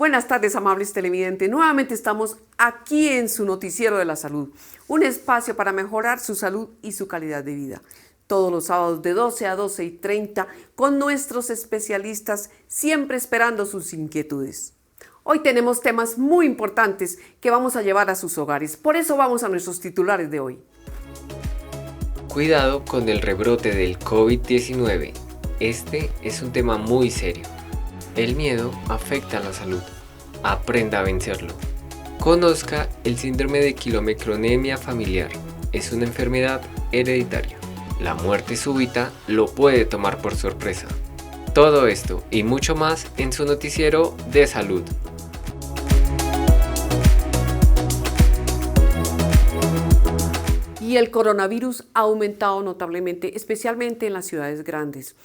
Buenas tardes, amables televidentes. Nuevamente estamos aquí en su Noticiero de la Salud, un espacio para mejorar su salud y su calidad de vida. Todos los sábados de 12 a 12:30 con nuestros especialistas, siempre esperando sus inquietudes. Hoy tenemos temas muy importantes que vamos a llevar a sus hogares. Por eso vamos a nuestros titulares de hoy. Cuidado con el rebrote del COVID-19. Este es un tema muy serio. El miedo afecta a la salud. Aprenda a vencerlo. Conozca el síndrome de quilomicronemia familiar. Es una enfermedad hereditaria. La muerte súbita lo puede tomar por sorpresa. Todo esto y mucho más en su noticiero de salud. Y el coronavirus ha aumentado notablemente, especialmente en las ciudades grandes.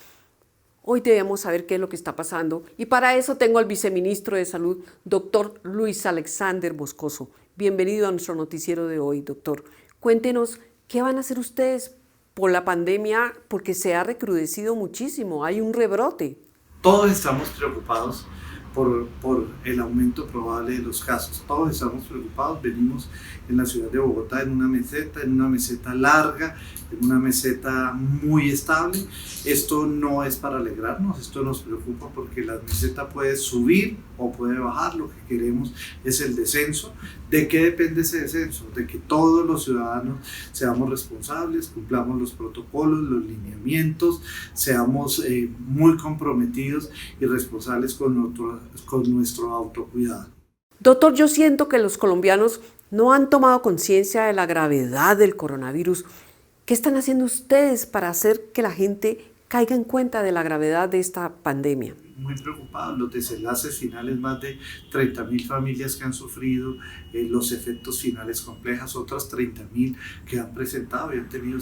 Hoy debemos saber qué es lo que está pasando y para eso tengo al viceministro de Salud, doctor Luis Alexander Moscoso. Bienvenido a nuestro noticiero de hoy, doctor. Cuéntenos, ¿qué van a hacer ustedes por la pandemia? Porque se ha recrudecido muchísimo, hay un rebrote. Todos estamos preocupados por el aumento probable de los casos. Todos estamos preocupados. Venimos en la ciudad de Bogotá en una meseta larga, en una meseta muy estable. Esto no es para alegrarnos, esto nos preocupa porque la meseta puede subir o puede bajar. Lo que queremos es el descenso. ¿De qué depende ese descenso? De que todos los ciudadanos seamos responsables, cumplamos los protocolos, los lineamientos, seamos muy comprometidos y responsables con nuestro autocuidado. Doctor, yo siento que los colombianos no han tomado conciencia de la gravedad del coronavirus. ¿Qué están haciendo ustedes para hacer que la gente caiga en cuenta de la gravedad de esta pandemia? Muy preocupados, los desenlaces finales, más de 30.000 familias que han sufrido los efectos finales complejos, otras 30.000 que han presentado y han tenido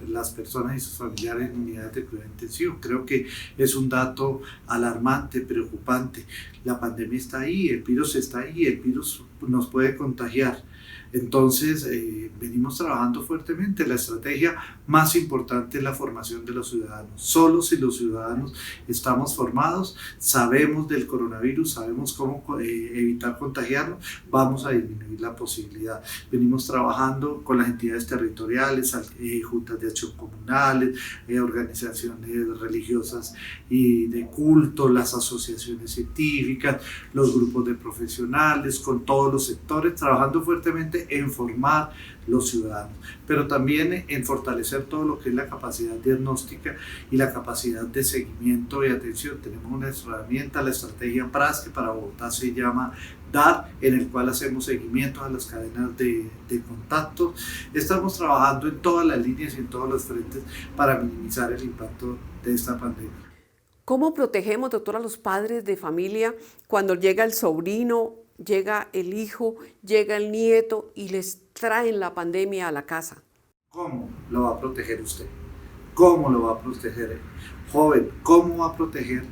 las personas y sus familiares en unidades de cuidado intensivo. Creo que es un dato alarmante, preocupante. La pandemia está ahí, el virus está ahí, el virus nos puede contagiar. Entonces, venimos trabajando fuertemente. La estrategia más importante es la formación de los ciudadanos. Solo si los ciudadanos estamos formados, sabemos del coronavirus, sabemos cómo evitar contagiarnos, vamos a disminuir la posibilidad. Venimos trabajando con las entidades territoriales, juntas de acción comunales, organizaciones religiosas y de culto, las asociaciones científicas, los grupos de profesionales, con todos los sectores, trabajando fuertemente en formar los ciudadanos, pero también en fortalecer todo lo que es la capacidad diagnóstica y la capacidad de seguimiento y atención. Tenemos una herramienta, la estrategia PRAS, que para Bogotá se llama DAR, en el cual hacemos seguimientos a las cadenas de contacto. Estamos trabajando en todas las líneas y en todos los frentes para minimizar el impacto de esta pandemia. ¿Cómo protegemos, doctor, a los padres de familia cuando llega el sobrino, llega el hijo, llega el nieto y les traen la pandemia a la casa? ¿Cómo lo va a proteger usted? ¿Cómo lo va a proteger, joven? ¿Cómo va a proteger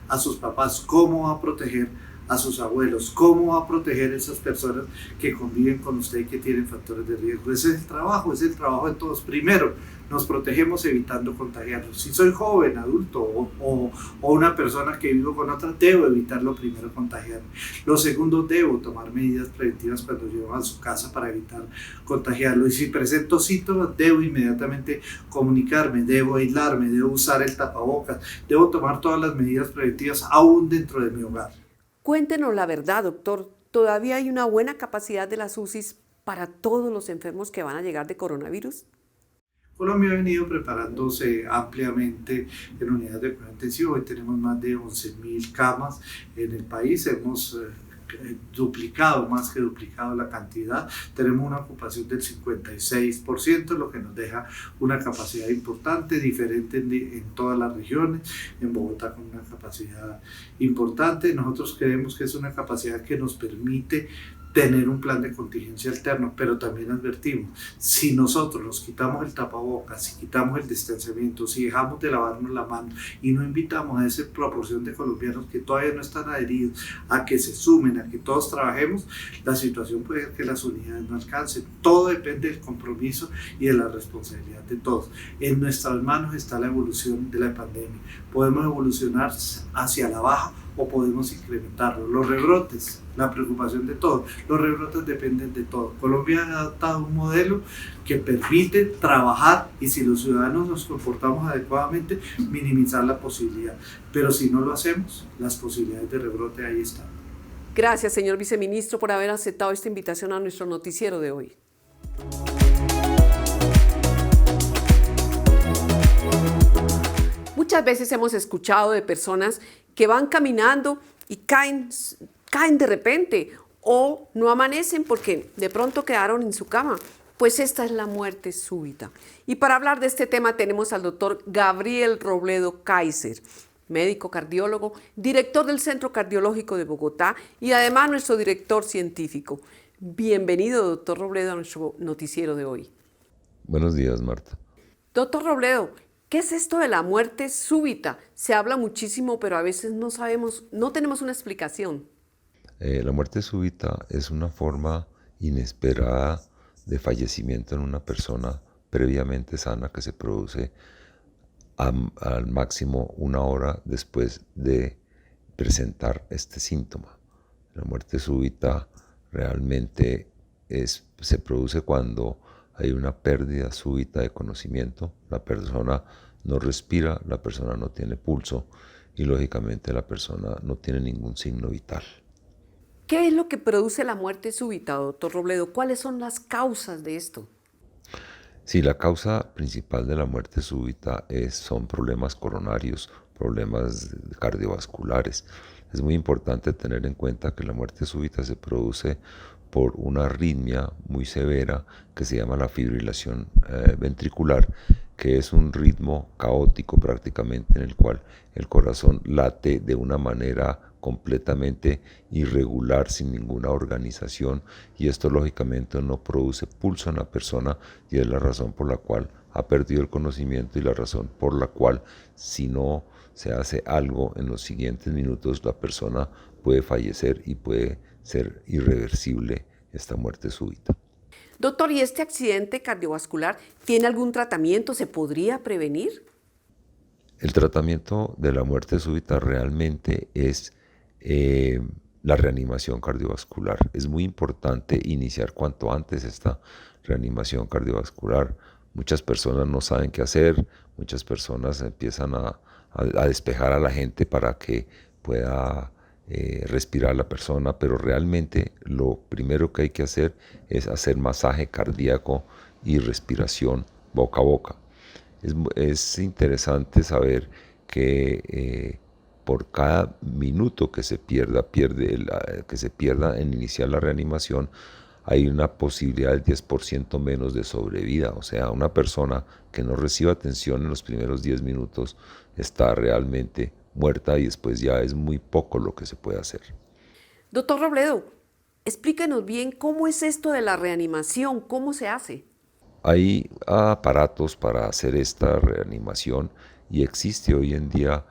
a sus papás? ¿Cómo va a proteger a sus abuelos? ¿Cómo va a proteger a esas personas que conviven con usted y que tienen factores de riesgo? Ese es el trabajo de todos. Primero, nos protegemos evitando contagiarnos. Si soy joven, adulto o una persona que vivo con otra, debo evitar lo primero, contagiarme. Lo segundo, debo tomar medidas preventivas cuando llego a su casa para evitar contagiarlo. Y si presento síntomas, debo inmediatamente comunicarme, debo aislarme, debo usar el tapabocas, debo tomar todas las medidas preventivas aún dentro de mi hogar. Cuéntenos la verdad, doctor. ¿Todavía hay una buena capacidad de las UCIs para todos los enfermos que van a llegar de coronavirus? Colombia ha venido preparándose ampliamente en unidades de cuidado intensivo. Hoy tenemos más de 11.000 camas en el país. Hemos más que duplicado la cantidad. Tenemos una ocupación del 56%, lo que nos deja una capacidad importante, diferente en todas las regiones. En Bogotá con una capacidad importante. Nosotros creemos que es una capacidad que nos permite tener un plan de contingencia alterno, pero también advertimos, si nosotros nos quitamos el tapabocas, si quitamos el distanciamiento, si dejamos de lavarnos la mano y no invitamos a esa proporción de colombianos que todavía no están adheridos a que se sumen, a que todos trabajemos, la situación puede ser que las unidades no alcancen. Todo depende del compromiso y de la responsabilidad de todos. En nuestras manos está la evolución de la pandemia. Podemos evolucionar hacia la baja o podemos incrementarlo. Los rebrotes, la preocupación de todos, los rebrotes dependen de todo. Colombia ha adoptado un modelo que permite trabajar y si los ciudadanos nos comportamos adecuadamente, minimizar la posibilidad. Pero si no lo hacemos, las posibilidades de rebrote ahí están. Gracias, señor viceministro, por haber aceptado esta invitación a nuestro noticiero de hoy. Muchas veces hemos escuchado de personas que van caminando y caen de repente o no amanecen porque de pronto quedaron en su cama. Pues esta es la muerte súbita. Y para hablar de este tema tenemos al doctor Gabriel Robledo Kaiser, médico cardiólogo, director del Centro Cardiológico de Bogotá y además nuestro director científico. Bienvenido, doctor Robledo, a nuestro noticiero de hoy. Buenos días, Marta. Doctor Robledo, ¿qué es esto de la muerte súbita? Se habla muchísimo, pero a veces no sabemos, no tenemos una explicación. La muerte súbita es una forma inesperada de fallecimiento en una persona previamente sana que se produce al máximo una hora después de presentar este síntoma. La muerte súbita realmente se produce cuando hay una pérdida súbita de conocimiento, la persona no respira, la persona no tiene pulso y lógicamente la persona no tiene ningún signo vital. ¿Qué es lo que produce la muerte súbita, doctor Robledo? ¿Cuáles son las causas de esto? Sí, la causa principal de la muerte súbita son problemas coronarios, problemas cardiovasculares. Es muy importante tener en cuenta que la muerte súbita se produce por una arritmia muy severa que se llama la fibrilación ventricular, que es un ritmo caótico prácticamente en el cual el corazón late de una manera completamente irregular, sin ninguna organización, y esto lógicamente no produce pulso en la persona y es la razón por la cual ha perdido el conocimiento y la razón por la cual si no se hace algo en los siguientes minutos la persona puede fallecer y puede ser irreversible esta muerte súbita. Doctor, ¿y este accidente cardiovascular tiene algún tratamiento? ¿Se podría prevenir? El tratamiento de la muerte súbita realmente es la reanimación cardiovascular. Es muy importante iniciar cuanto antes esta reanimación cardiovascular. Muchas personas no saben qué hacer, muchas personas empiezan a despejar a la gente para que pueda respirar la persona, pero realmente lo primero que hay que hacer es hacer masaje cardíaco y respiración boca a boca. Es interesante saber que por cada minuto que se pierda en iniciar la reanimación, hay una posibilidad del 10% menos de sobrevida. O sea, una persona que no reciba atención en los primeros 10 minutos está realmente muerta y después ya es muy poco lo que se puede hacer. Doctor Robledo, explíquenos bien cómo es esto de la reanimación, cómo se hace. Hay aparatos para hacer esta reanimación y existe hoy en día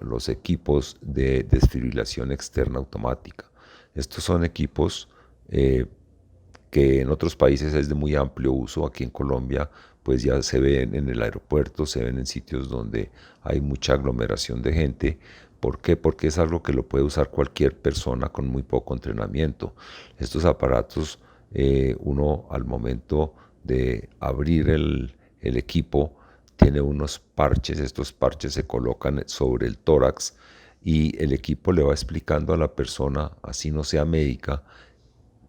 los equipos de desfibrilación externa automática. Estos son equipos que en otros países es de muy amplio uso. Aquí en Colombia pues ya se ven en el aeropuerto, se ven en sitios donde hay mucha aglomeración de gente. ¿Por qué? Porque es algo que lo puede usar cualquier persona con muy poco entrenamiento. Estos aparatos, uno al momento de abrir el equipo tiene unos parches, estos parches se colocan sobre el tórax y el equipo le va explicando a la persona, así no sea médica,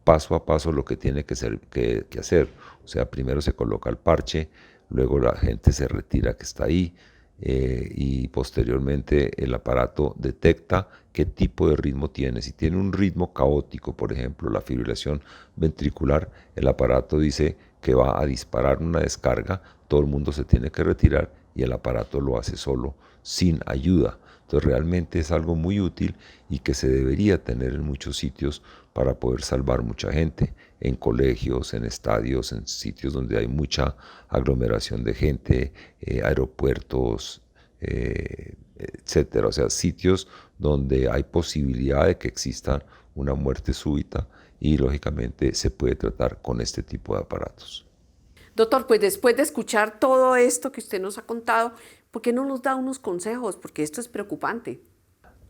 paso a paso lo que tiene que hacer. O sea, primero se coloca el parche, luego la gente se retira que está ahí y posteriormente el aparato detecta qué tipo de ritmo tiene. Si tiene un ritmo caótico, por ejemplo, la fibrilación ventricular, el aparato dice que va a disparar una descarga, todo el mundo se tiene que retirar y el aparato lo hace solo, sin ayuda. Entonces realmente es algo muy útil y que se debería tener en muchos sitios para poder salvar mucha gente, en colegios, en estadios, en sitios donde hay mucha aglomeración de gente, aeropuertos, etcétera. O sea, sitios donde hay posibilidad de que exista una muerte súbita y lógicamente se puede tratar con este tipo de aparatos. Doctor, pues después de escuchar todo esto que usted nos ha contado, ¿por qué no nos da unos consejos? Porque esto es preocupante.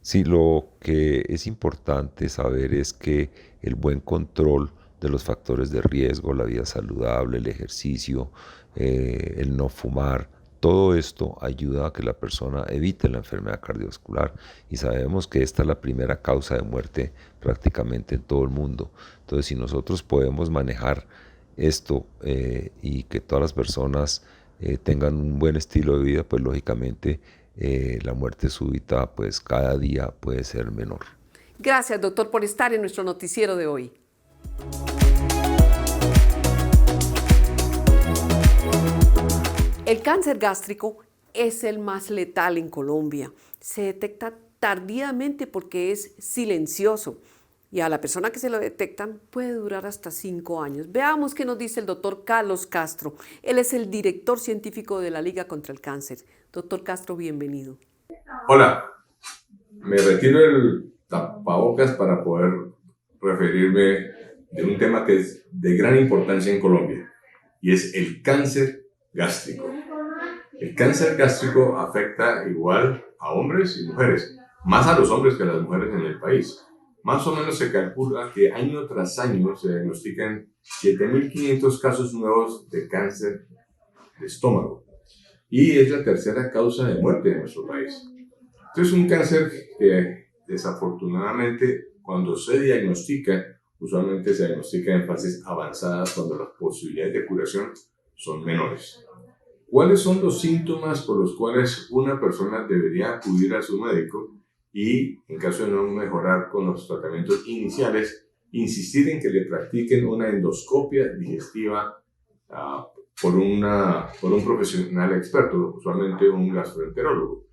Sí, lo que es importante saber es que el buen control de los factores de riesgo, la vida saludable, el ejercicio, el no fumar, todo esto ayuda a que la persona evite la enfermedad cardiovascular y sabemos que esta es la primera causa de muerte prácticamente en todo el mundo. Entonces, si nosotros podemos manejar esto y que todas las personas tengan un buen estilo de vida, pues lógicamente la muerte súbita pues cada día puede ser menor. Gracias, doctor, por estar en nuestro noticiero de hoy. El cáncer gástrico es el más letal en Colombia. Se detecta tardíamente porque es silencioso y a la persona que se lo detectan puede durar hasta 5 años. Veamos qué nos dice el doctor Carlos Castro. Él es el director científico de la Liga contra el Cáncer. Doctor Castro, bienvenido. Hola, me retiro el tapabocas para poder referirme de un tema que es de gran importancia en Colombia y es el cáncer gástrico. El cáncer gástrico afecta igual a hombres y mujeres, más a los hombres que a las mujeres en el país. Más o menos se calcula que año tras año se diagnostican 7.500 casos nuevos de cáncer de estómago y es la tercera causa de muerte en nuestro país. Entonces es un cáncer que desafortunadamente cuando se diagnostica, usualmente se diagnostica en fases avanzadas cuando las posibilidades de curación son menores. ¿Cuáles son los síntomas por los cuales una persona debería acudir a su médico? Y en caso de no mejorar con los tratamientos iniciales, insistir en que le practiquen una endoscopia digestiva por un profesional experto, usualmente un gastroenterólogo.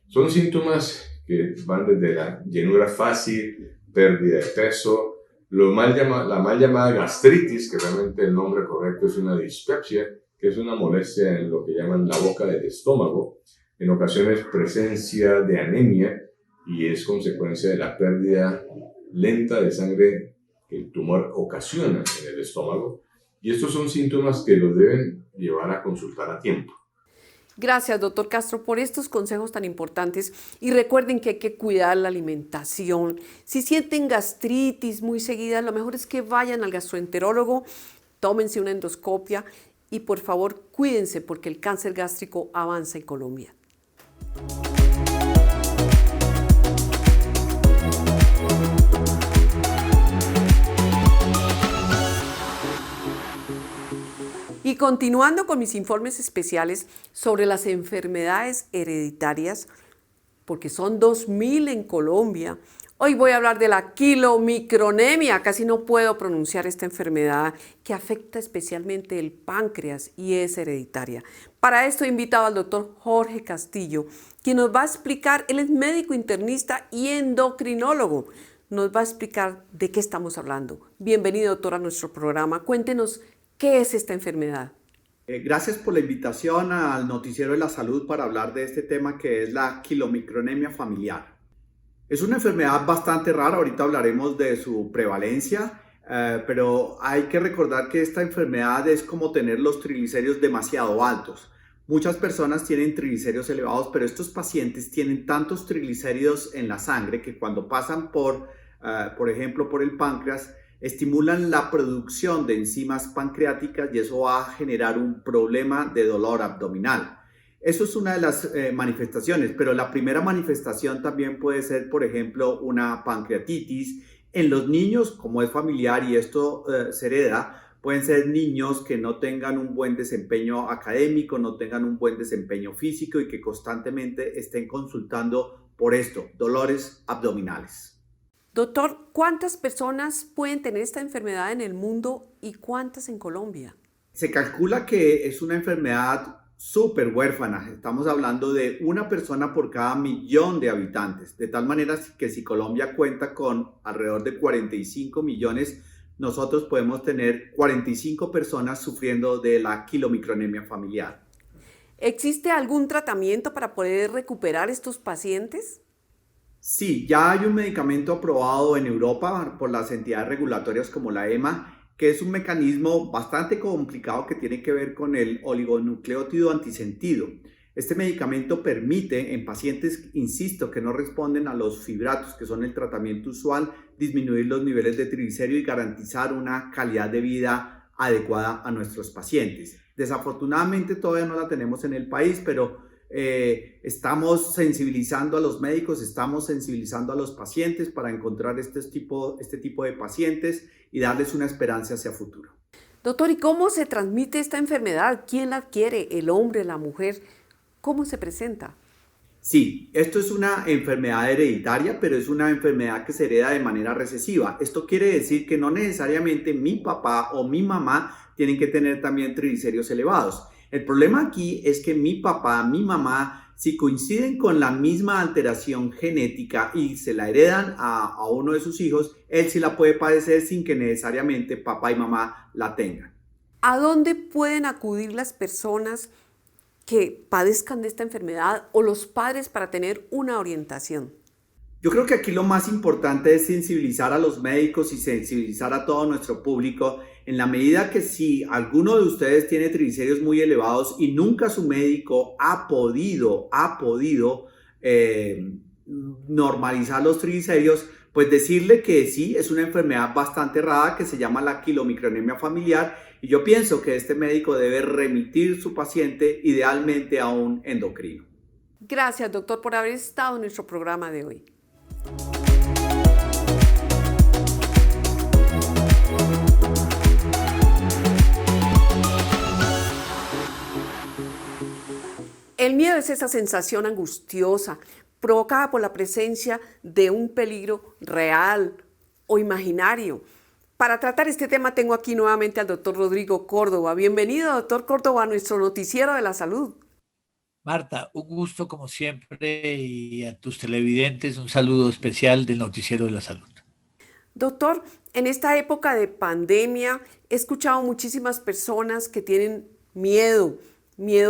Son síntomas que van desde la llenura fácil, pérdida de peso, la mal llamada gastritis, que realmente el nombre correcto es una dispepsia, que es una molestia en lo que llaman la boca del estómago, en ocasiones presencia de anemia, y es consecuencia de la pérdida lenta de sangre que el tumor ocasiona en el estómago. Y estos son síntomas que los deben llevar a consultar a tiempo. Gracias, doctor Castro, por estos consejos tan importantes. Y recuerden que hay que cuidar la alimentación. Si sienten gastritis muy seguida, lo mejor es que vayan al gastroenterólogo, tómense una endoscopia y por favor cuídense porque el cáncer gástrico avanza en Colombia. Y continuando con mis informes especiales sobre las enfermedades hereditarias, porque son 2.000 en Colombia, hoy voy a hablar de la quilomicronemia. Casi no puedo pronunciar esta enfermedad que afecta especialmente el páncreas y es hereditaria. Para esto he invitado al doctor Jorge Castillo, quien nos va a explicar, él es médico internista y endocrinólogo. Nos va a explicar de qué estamos hablando. Bienvenido, doctor, a nuestro programa. Cuéntenos, ¿qué es esta enfermedad? Gracias por la invitación al Noticiero de la Salud para hablar de este tema que es la quilomicronemia familiar. Es una enfermedad bastante rara, ahorita hablaremos de su prevalencia, pero hay que recordar que esta enfermedad es como tener los triglicéridos demasiado altos. Muchas personas tienen triglicéridos elevados, pero estos pacientes tienen tantos triglicéridos en la sangre que cuando pasan por ejemplo, por el páncreas, estimulan la producción de enzimas pancreáticas y eso va a generar un problema de dolor abdominal. Eso es una de las manifestaciones, pero la primera manifestación también puede ser, por ejemplo, una pancreatitis. En los niños, como es familiar y esto se hereda, pueden ser niños que no tengan un buen desempeño académico, no tengan un buen desempeño físico y que constantemente estén consultando por esto, dolores abdominales. Doctor, ¿cuántas personas pueden tener esta enfermedad en el mundo y cuántas en Colombia? Se calcula que es una enfermedad súper huérfana. Estamos hablando de una persona por cada 1.000.000 de habitantes. De tal manera que si Colombia cuenta con alrededor de 45 millones, nosotros podemos tener 45 personas sufriendo de la quilomicronemia familiar. ¿Existe algún tratamiento para poder recuperar estos pacientes? Sí, ya hay un medicamento aprobado en Europa por las entidades regulatorias como la EMA, que es un mecanismo bastante complicado que tiene que ver con el oligonucleótido antisentido. Este medicamento permite en pacientes, insisto, que no responden a los fibratos, que son el tratamiento usual, disminuir los niveles de triglicéridos y garantizar una calidad de vida adecuada a nuestros pacientes. Desafortunadamente todavía no la tenemos en el país, pero estamos sensibilizando a los médicos, estamos sensibilizando a los pacientes para encontrar este tipo de pacientes y darles una esperanza hacia futuro. Doctor, ¿y cómo se transmite esta enfermedad? ¿Quién la adquiere? ¿El hombre, la mujer? ¿Cómo se presenta? Sí, esto es una enfermedad hereditaria, pero es una enfermedad que se hereda de manera recesiva. Esto quiere decir que no necesariamente mi papá o mi mamá tienen que tener también triglicéridos elevados. El problema aquí es que mi papá, mi mamá, si coinciden con la misma alteración genética y se la heredan a uno de sus hijos, él sí la puede padecer sin que necesariamente papá y mamá la tengan. ¿A dónde pueden acudir las personas que padezcan de esta enfermedad o los padres para tener una orientación? Yo creo que aquí lo más importante es sensibilizar a los médicos y sensibilizar a todo nuestro público en la medida que si alguno de ustedes tiene triglicéridos muy elevados y nunca su médico ha podido normalizar los triglicéridos, pues decirle que sí, es una enfermedad bastante rara que se llama la quilomicronemia familiar y yo pienso que este médico debe remitir su paciente idealmente a un endocrino. Gracias, doctor, por haber estado en nuestro programa de hoy. El miedo es esa sensación angustiosa provocada por la presencia de un peligro real o imaginario. Para tratar este tema tengo aquí nuevamente al doctor Rodrigo Córdoba. Bienvenido, doctor Córdoba, a nuestro noticiero de la salud. Marta, un gusto como siempre y a tus televidentes un saludo especial del Noticiero de la Salud. Doctor, en esta época de pandemia he escuchado muchísimas personas que tienen miedo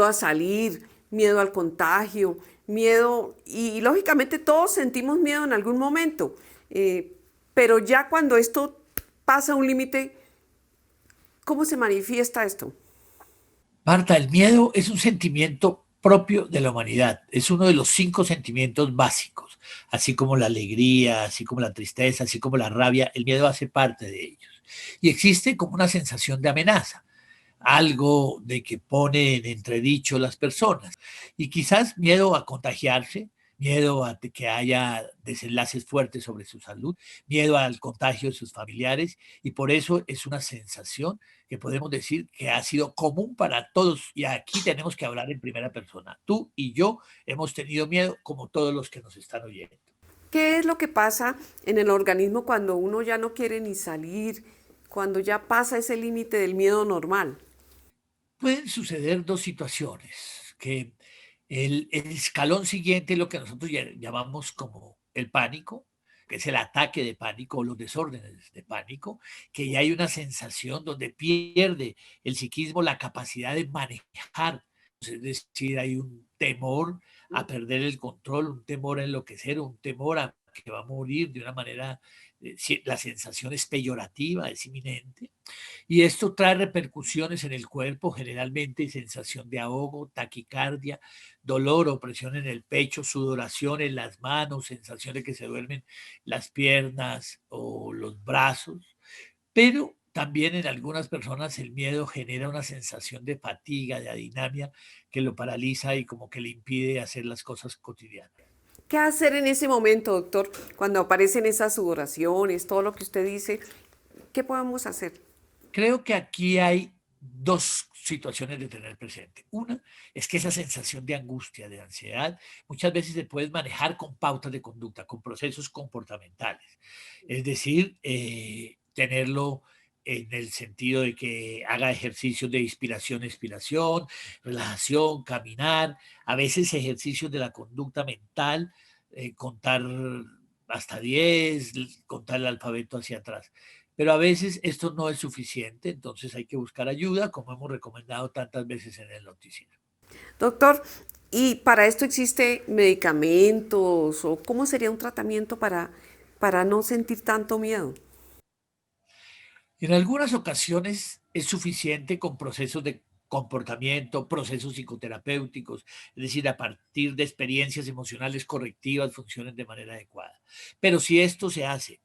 a salir, miedo al contagio, miedo, y lógicamente todos sentimos miedo en algún momento, pero ya cuando esto pasa un límite, ¿cómo se manifiesta esto? Marta, el miedo es un sentimiento propio de la humanidad, es uno de los 5 sentimientos básicos, así como la alegría, así como la tristeza, así como la rabia, el miedo hace parte de ellos. Y existe como una sensación de amenaza, algo de que pone en entredicho las personas. Y quizás miedo a contagiarse, miedo a que haya desenlaces fuertes sobre su salud, miedo al contagio de sus familiares, y por eso es una sensación que podemos decir que ha sido común para todos, y aquí tenemos que hablar en primera persona. Tú y yo hemos tenido miedo como todos los que nos están oyendo. ¿Qué es lo que pasa en el organismo cuando uno ya no quiere ni salir, cuando ya pasa ese límite del miedo normal? Pueden suceder 2 situaciones, que el escalón siguiente es lo que nosotros llamamos como el pánico, que es el ataque de pánico o los desórdenes de pánico, que ya hay una sensación donde pierde el psiquismo la capacidad de manejar, es decir, hay un temor a perder el control, un temor a enloquecer, un temor a que va a morir de una manera, la sensación es peyorativa, es inminente. Y esto trae repercusiones en el cuerpo, generalmente sensación de ahogo, taquicardia, dolor, opresión en el pecho, sudoración en las manos, sensación de que se duermen las piernas o los brazos. Pero también en algunas personas el miedo genera una sensación de fatiga, de adinamia, que lo paraliza y como que le impide hacer las cosas cotidianas. ¿Qué hacer en ese momento, doctor, cuando aparecen esas sudoraciones, todo lo que usted dice? ¿Qué podemos hacer? Creo que aquí hay 2 situaciones de tener presente. Una es que esa sensación de angustia, de ansiedad, muchas veces se puede manejar con pautas de conducta, con procesos comportamentales. Es decir, tenerlo en el sentido de que haga ejercicios de inspiración, expiración, relajación, caminar, a veces ejercicios de la conducta mental, contar hasta 10, contar el alfabeto hacia atrás. Pero a veces esto no es suficiente, entonces hay que buscar ayuda, como hemos recomendado tantas veces en el noticiero. Doctor, ¿y para esto existe medicamentos o cómo sería un tratamiento para no sentir tanto miedo? En algunas ocasiones es suficiente con procesos de comportamiento, procesos psicoterapéuticos, es decir, a partir de experiencias emocionales correctivas funcionen de manera adecuada. Pero si esto se hace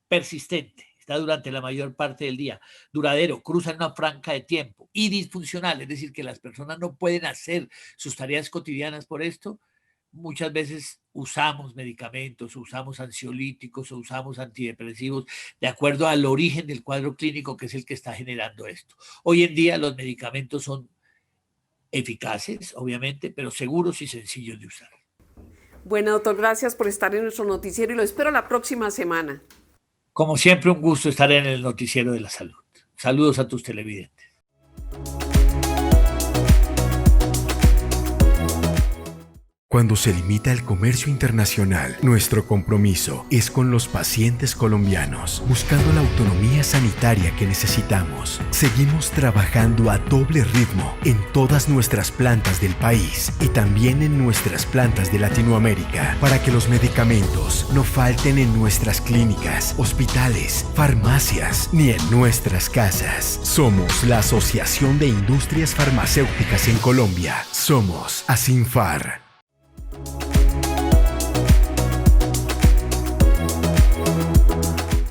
persistente, está durante la mayor parte del día, duradero, cruza una franja de tiempo y disfuncional, es decir, que las personas no pueden hacer sus tareas cotidianas por esto, muchas veces usamos medicamentos, usamos ansiolíticos o usamos antidepresivos de acuerdo al origen del cuadro clínico que es el que está generando esto. Hoy en día los medicamentos son eficaces, obviamente, pero seguros y sencillos de usar. Bueno, doctor, gracias por estar en nuestro noticiero y lo espero la próxima semana. Como siempre, un gusto estar en el noticiero de la salud. Saludos a tus televidentes. Cuando se limita el comercio internacional, nuestro compromiso es con los pacientes colombianos, buscando la autonomía sanitaria que necesitamos. Seguimos trabajando a doble ritmo en todas nuestras plantas del país y también en nuestras plantas de Latinoamérica, para que los medicamentos no falten en nuestras clínicas, hospitales, farmacias ni en nuestras casas. Somos la Asociación de Industrias Farmacéuticas en Colombia. Somos ASINFAR.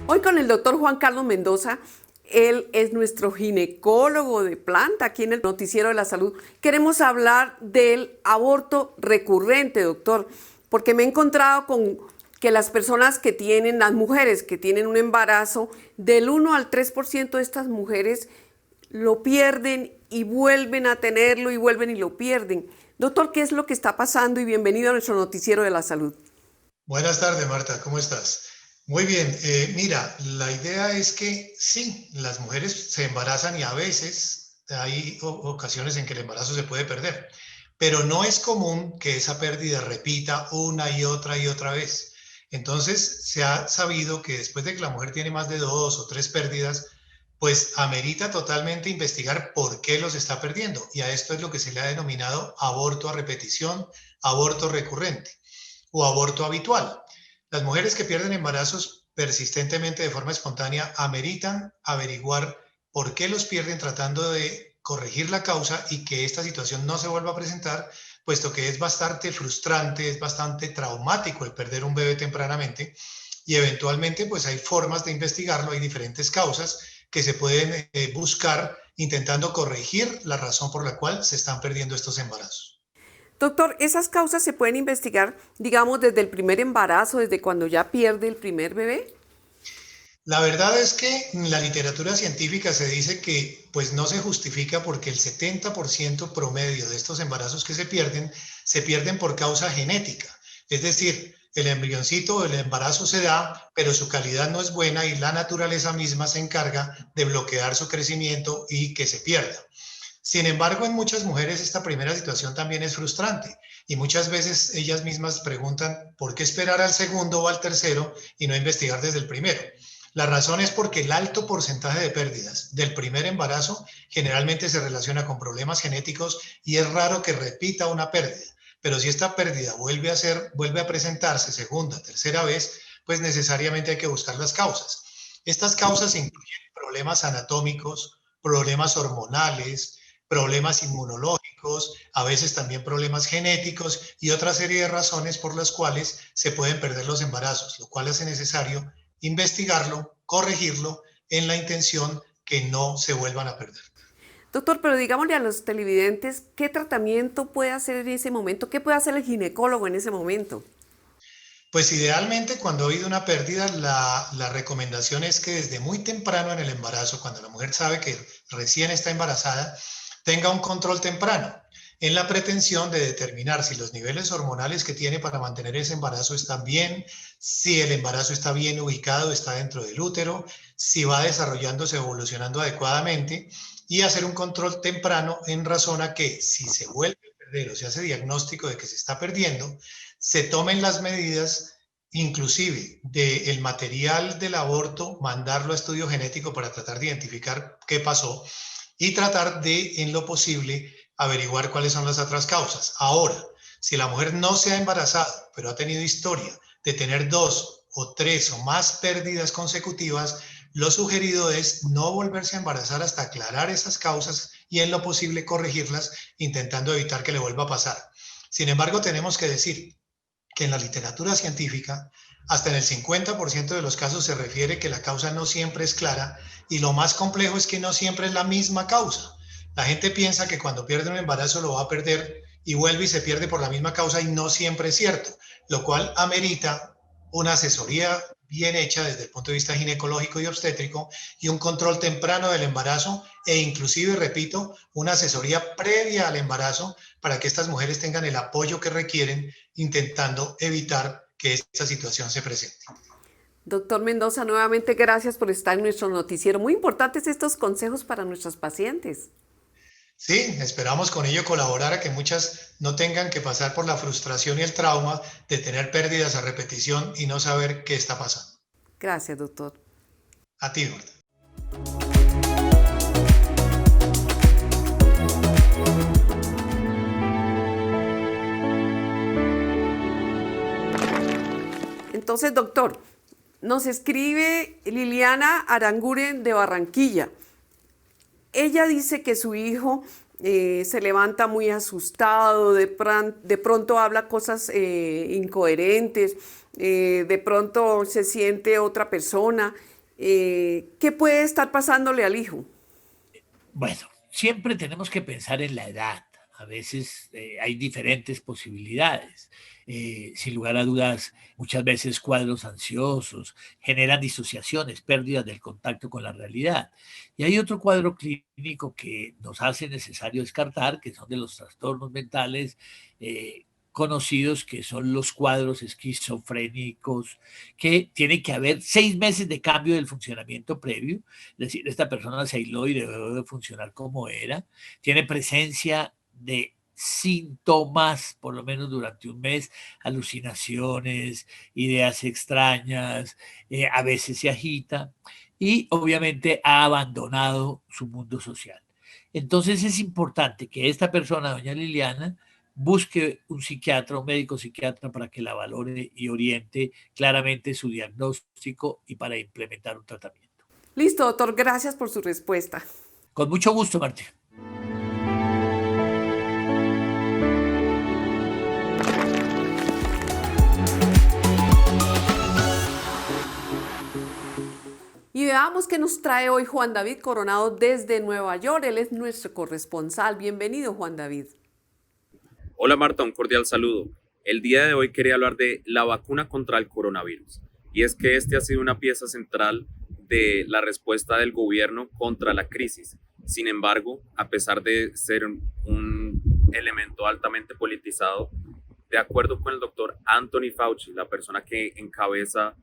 Hoy con el doctor Juan Carlos Mendoza, él es nuestro ginecólogo de planta aquí en el Noticiero de la Salud. Queremos hablar del aborto recurrente, doctor, porque me he encontrado con que las personas que tienen, las mujeres que tienen un embarazo, del 1 al 3% de estas mujeres lo pierden y vuelven a tenerlo y vuelven y lo pierden. Doctor, ¿qué es lo que está pasando? Y bienvenido a nuestro Noticiero de la Salud. Buenas tardes, Marta, ¿cómo estás? Muy bien, mira, la idea es que sí, las mujeres se embarazan y a veces hay ocasiones en que el embarazo se puede perder, pero no es común que esa pérdida repita una y otra vez. Entonces, se ha sabido que después de que la mujer tiene más de 2 o 3 pérdidas, pues amerita totalmente investigar por qué los está perdiendo. Y a esto es lo que se le ha denominado aborto a repetición, aborto recurrente o aborto habitual. Las mujeres que pierden embarazos persistentemente de forma espontánea ameritan averiguar por qué los pierden, tratando de corregir la causa y que esta situación no se vuelva a presentar, puesto que es bastante frustrante, es bastante traumático el perder un bebé tempranamente, y eventualmente pues hay formas de investigarlo, hay diferentes causas que se pueden buscar intentando corregir la razón por la cual se están perdiendo estos embarazos. Doctor, ¿esas causas se pueden investigar, digamos, desde el primer embarazo, desde cuando ya pierde el primer bebé? La verdad es que en la literatura científica se dice que pues no se justifica, porque el 70% promedio de estos embarazos que se pierden por causa genética. Es decir, el embrioncito o el embarazo se da, pero su calidad no es buena y la naturaleza misma se encarga de bloquear su crecimiento y que se pierda. Sin embargo, en muchas mujeres esta primera situación también es frustrante y muchas veces ellas mismas preguntan por qué esperar al segundo o al tercero y no investigar desde el primero. La razón es porque el alto porcentaje de pérdidas del primer embarazo generalmente se relaciona con problemas genéticos y es raro que repita una pérdida. Pero si esta pérdida vuelve a presentarse segunda, tercera vez, pues necesariamente hay que buscar las causas. Estas causas incluyen problemas anatómicos, problemas hormonales, problemas inmunológicos, a veces también problemas genéticos y otra serie de razones por las cuales se pueden perder los embarazos, lo cual hace necesario investigarlo, corregirlo en la intención que no se vuelvan a perder. Doctor, pero digámosle a los televidentes, ¿qué tratamiento puede hacer en ese momento? ¿Qué puede hacer el ginecólogo en ese momento? Pues idealmente, cuando ha habido una pérdida, la recomendación es que desde muy temprano en el embarazo, cuando la mujer sabe que recién está embarazada, tenga un control temprano en la pretensión de determinar si los niveles hormonales que tiene para mantener ese embarazo están bien, si el embarazo está bien ubicado, está dentro del útero, si va desarrollándose, evolucionando adecuadamente, y hacer un control temprano en razón a que si se vuelve a perder o se hace diagnóstico de que se está perdiendo, se tomen las medidas, inclusive del material del aborto, mandarlo a estudio genético para tratar de identificar qué pasó y tratar de, en lo posible, averiguar cuáles son las otras causas. Ahora, si la mujer no se ha embarazado, pero ha tenido historia de tener 2 o 3 o más pérdidas consecutivas, lo sugerido es no volverse a embarazar hasta aclarar esas causas y en lo posible corregirlas, intentando evitar que le vuelva a pasar. Sin embargo, tenemos que decir que en la literatura científica, hasta en el 50% de los casos se refiere que la causa no siempre es clara y lo más complejo es que no siempre es la misma causa. La gente piensa que cuando pierde un embarazo lo va a perder y vuelve y se pierde por la misma causa y no siempre es cierto, lo cual amerita una asesoría bien hecha desde el punto de vista ginecológico y obstétrico y un control temprano del embarazo e inclusive, repito, una asesoría previa al embarazo para que estas mujeres tengan el apoyo que requieren intentando evitar que esta situación se presente. Doctor Mendoza, nuevamente gracias por estar en nuestro noticiero. Muy importantes estos consejos para nuestros pacientes. Sí, esperamos con ello colaborar a que muchas no tengan que pasar por la frustración y el trauma de tener pérdidas a repetición y no saber qué está pasando. Gracias, doctor. A ti, Marta. Entonces, doctor, nos escribe Liliana Aranguren de Barranquilla. Ella dice que su hijo se levanta muy asustado, de pronto habla cosas incoherentes, de pronto se siente otra persona. ¿Qué puede estar pasándole al hijo? Bueno, siempre tenemos que pensar en la edad. A veces hay diferentes posibilidades. Sin lugar a dudas, muchas veces cuadros ansiosos generan disociaciones, pérdidas del contacto con la realidad. Y hay otro cuadro clínico que nos hace necesario descartar, que son de los trastornos mentales conocidos, que son los cuadros esquizofrénicos, que tiene que haber 6 meses de cambio del funcionamiento previo, es decir, esta persona se aisló y dejó de funcionar como era, tiene presencia de síntomas, por lo menos durante un mes, alucinaciones, ideas extrañas, a veces se agita y obviamente ha abandonado su mundo social. Entonces es importante que esta persona, doña Liliana, busque un psiquiatra, un médico psiquiatra para que la valore y oriente claramente su diagnóstico y para implementar un tratamiento. Listo, doctor, gracias por su respuesta. Con mucho gusto, Martín. Y veamos qué nos trae hoy Juan David Coronado desde Nueva York. Él es nuestro corresponsal. Bienvenido, Juan David. Hola Marta, un cordial saludo. El día de hoy quería hablar de la vacuna contra el coronavirus. Y es que este ha sido una pieza central de la respuesta del gobierno contra la crisis. Sin embargo, a pesar de ser un elemento altamente politizado, de acuerdo con el doctor Anthony Fauci, la persona que encabeza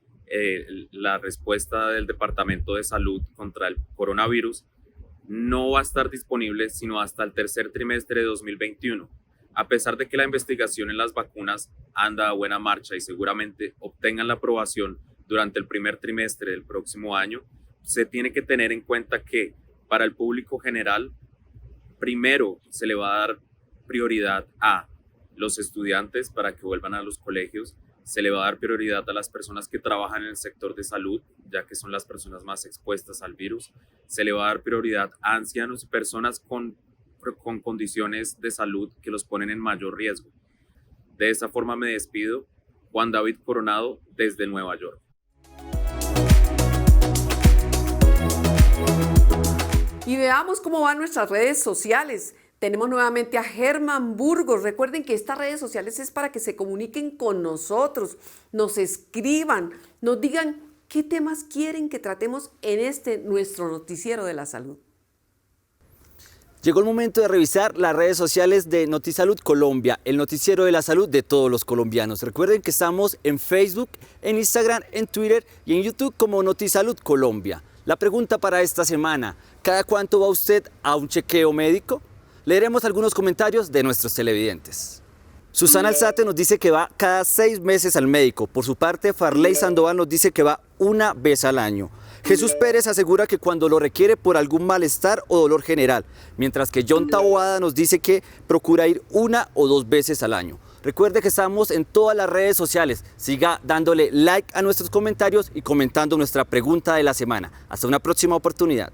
la respuesta del Departamento de Salud contra el coronavirus, no va a estar disponible sino hasta el tercer trimestre de 2021. A pesar de que la investigación en las vacunas anda a buena marcha y seguramente obtengan la aprobación durante el primer trimestre del próximo año, se tiene que tener en cuenta que para el público general, primero se le va a dar prioridad a los estudiantes para que vuelvan a los colegios, se le va a dar prioridad a las personas que trabajan en el sector de salud, ya que son las personas más expuestas al virus, se le va a dar prioridad a ancianos y personas con condiciones de salud que los ponen en mayor riesgo. De esta forma me despido, Juan David Coronado desde Nueva York. Y veamos cómo van nuestras redes sociales. Tenemos nuevamente a Germán Burgos. Recuerden que estas redes sociales es para que se comuniquen con nosotros, nos escriban, nos digan qué temas quieren que tratemos en nuestro noticiero de la salud. Llegó el momento de revisar las redes sociales de Notisalud Colombia, el noticiero de la salud de todos los colombianos. Recuerden que estamos en Facebook, en Instagram, en Twitter y en YouTube como Notisalud Colombia. La pregunta para esta semana, ¿cada cuánto va usted a un chequeo médico? Leeremos algunos comentarios de nuestros televidentes. Susana Alzate nos dice que va cada 6 meses al médico. Por su parte, Farley Sandoval nos dice que va 1 vez al año. Jesús Pérez asegura que cuando lo requiere por algún malestar o dolor general, mientras que John Taboada nos dice que procura ir 1 o 2 veces al año. Recuerde que estamos en todas las redes sociales. Siga dándole like a nuestros comentarios y comentando nuestra pregunta de la semana. Hasta una próxima oportunidad.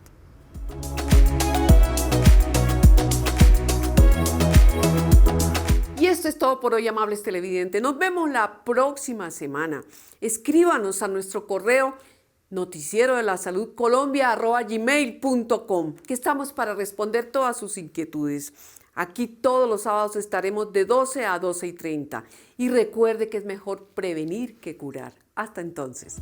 Esto es todo por hoy, amables televidentes. Nos vemos la próxima semana. Escríbanos a nuestro correo noticiero-de-la-salud-colombia@gmail.com, que estamos para responder todas sus inquietudes. Aquí todos los sábados estaremos de 12 a 12:30. Y recuerde que es mejor prevenir que curar. Hasta entonces.